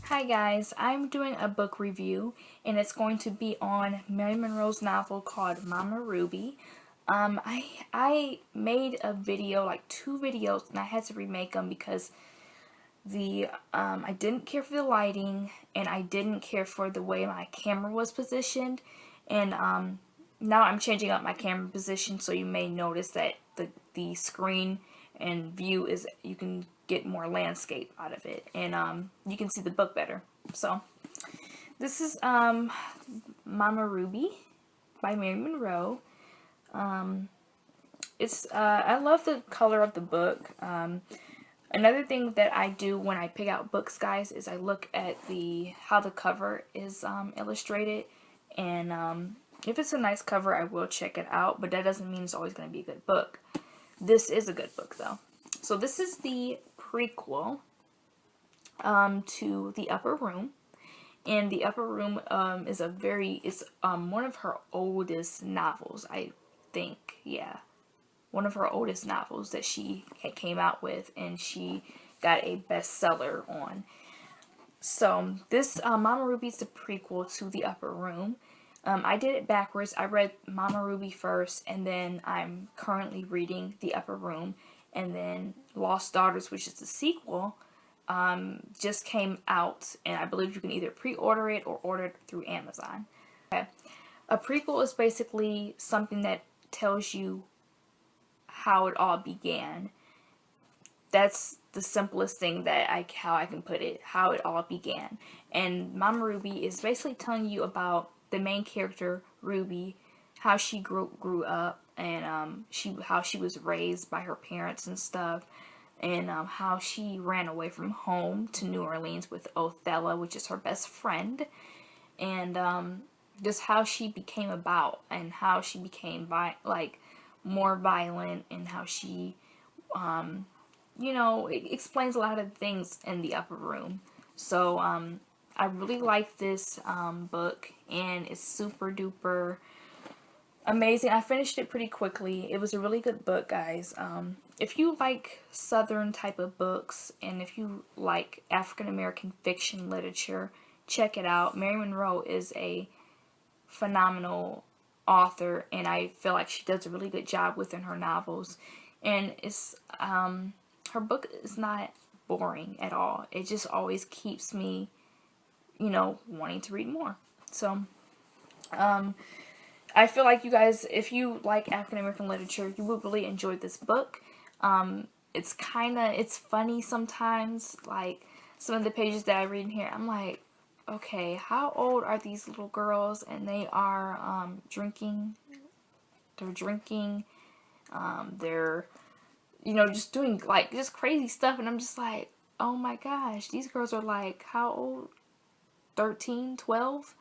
Hi guys, I'm doing a book review and it's going to be on Mary Monroe's novel called Mama Ruby. I made a video, like 2 videos, and I had to remake them because I didn't care for the lighting and I didn't care for the way my camera was positioned, and now I'm changing up my camera position, so you may notice that the screen and view is, you can get more landscape out of it, and you can see the book better. So this is Mama Ruby by Mary Monroe. I love the color of the book. Another thing that I do when I pick out books, guys, is I look at how the cover is illustrated, and if it's a nice cover, I will check it out, but that doesn't mean it's always going to be a good book. This is a good book, though. So this is the prequel to The Upper Room, and The Upper Room is one of her oldest novels, I think. Yeah, one of her oldest novels that she came out with, and she got a bestseller on. So this Mama Ruby is the prequel to The Upper Room. I did it backwards. I read Mama Ruby first, and then I'm currently reading The Upper Room, and then Lost Daughters, which is the sequel, just came out, and I believe you can either pre-order it or order it through Amazon. Okay. A prequel is basically something that tells you how it all began. That's the simplest thing how I can put it, how it all began. And Mama Ruby is basically telling you about the main character, Ruby, how she grew up, and how she was raised by her parents and stuff, and how she ran away from home to New Orleans with Othello, which is her best friend, and just how she became about, and how she became more violent, and how she it explains a lot of things in The Upper Room. So I really like this book, and it's super duper amazing. I finished it pretty quickly. It was a really good book, guys. If you like Southern type of books, and if you like African American fiction literature, check it out. Mary Monroe is a phenomenal author, and I feel like she does a really good job within her novels. And it's her book is not boring at all. It just always keeps me, wanting to read more. So I feel like you guys, if you like African American literature, you would really enjoy this book. It's funny sometimes. Like, some of the pages that I read in here, I'm like, okay, how old are these little girls? And they are drinking. They're drinking. They're just doing just crazy stuff, and I'm just like, oh my gosh, these girls are like, how old? 13, 12?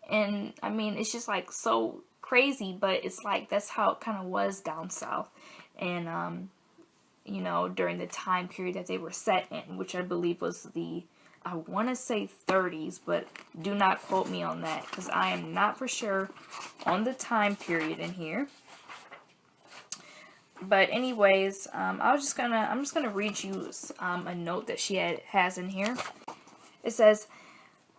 And I mean, it's just like so crazy, but it's like that's how it kind of was down south, and during the time period that they were set in, which I believe was I want to say 30s, but do not quote me on that because I am not for sure on the time period in here. But anyways, I'm just gonna read you a note that she has in here. It says,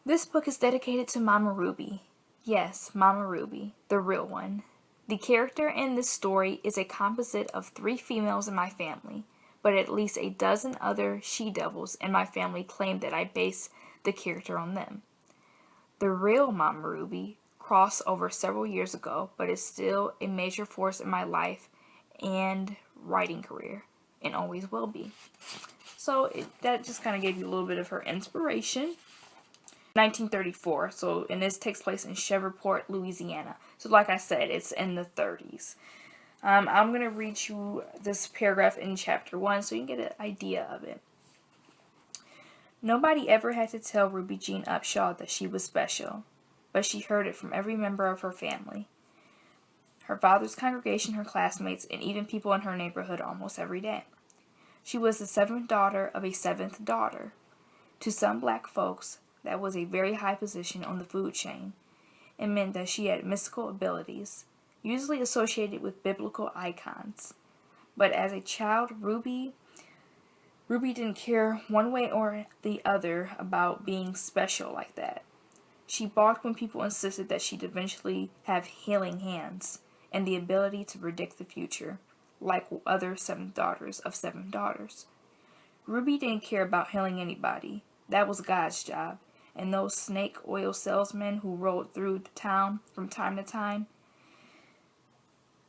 "This book is dedicated to Mama Ruby. Yes, Mama Ruby, the real one. The character in this story is a composite of 3 females in my family, but at least a dozen other she-devils in my family claim that I base the character on them. The real Mama Ruby crossed over several years ago, but is still a major force in my life and writing career, and always will be." So that just kind of gave you a little bit of her inspiration. 1934, and this takes place in Shreveport, Louisiana. So like I said, it's in the 30s. I'm going to read you this paragraph in chapter 1 so you can get an idea of it. "Nobody ever had to tell Ruby Jean Upshaw that she was special, but she heard it from every member of her family. Her father's congregation, her classmates, and even people in her neighborhood almost every day. She was the 7th daughter of a 7th daughter. To some black folks, that was a very high position on the food chain, and meant that she had mystical abilities, usually associated with biblical icons. But as a child, Ruby Ruby didn't care one way or the other about being special like that. She balked when people insisted that she'd eventually have healing hands and the ability to predict the future, like other seventh daughters of seven daughters. Ruby didn't care about healing anybody. That was God's job. And those snake oil salesmen who rolled through the town from time to time.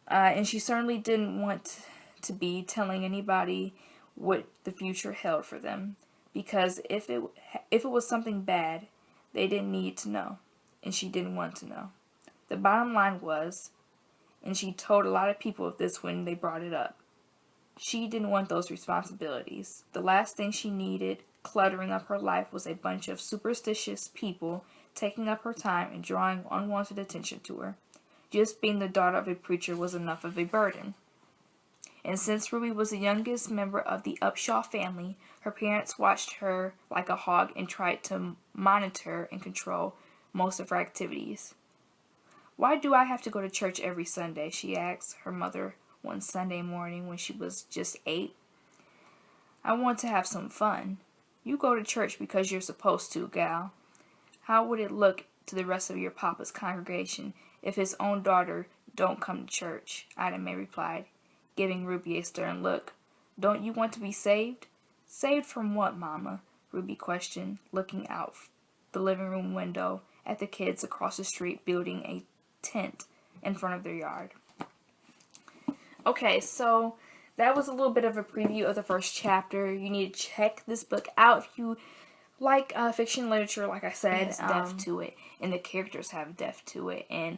And she certainly didn't want to be telling anybody what the future held for them. Because if it was something bad, they didn't need to know. And she didn't want to know. The bottom line was, and she told a lot of people of this when they brought it up, she didn't want those responsibilities. The last thing she needed cluttering up her life was a bunch of superstitious people taking up her time and drawing unwanted attention to her. Just being the daughter of a preacher was enough of a burden. And since Ruby was the youngest member of the Upshaw family, her parents watched her like a hog and tried to monitor and control most of her activities. "Why do I have to go to church every Sunday?" she asked her mother one Sunday morning when she was just 8. "I want to have some fun." "You go to church because you're supposed to, gal. How would it look to the rest of your papa's congregation if his own daughter don't come to church?" Ida May replied, giving Ruby a stern look. "Don't you want to be saved?" "Saved from what, Mama?" Ruby questioned, looking out the living room window at the kids across the street building a tent in front of their yard. Okay, so that was a little bit of a preview of the first chapter. You need to check this book out if you like fiction literature. Like I said, it has depth to it, and the characters have depth to it, and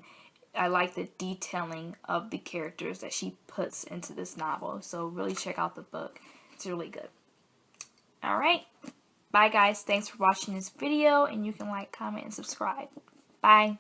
I like the detailing of the characters that she puts into this novel. So really check out the book. It's really good. Alright, bye guys. Thanks for watching this video, and you can like, comment, and subscribe. Bye.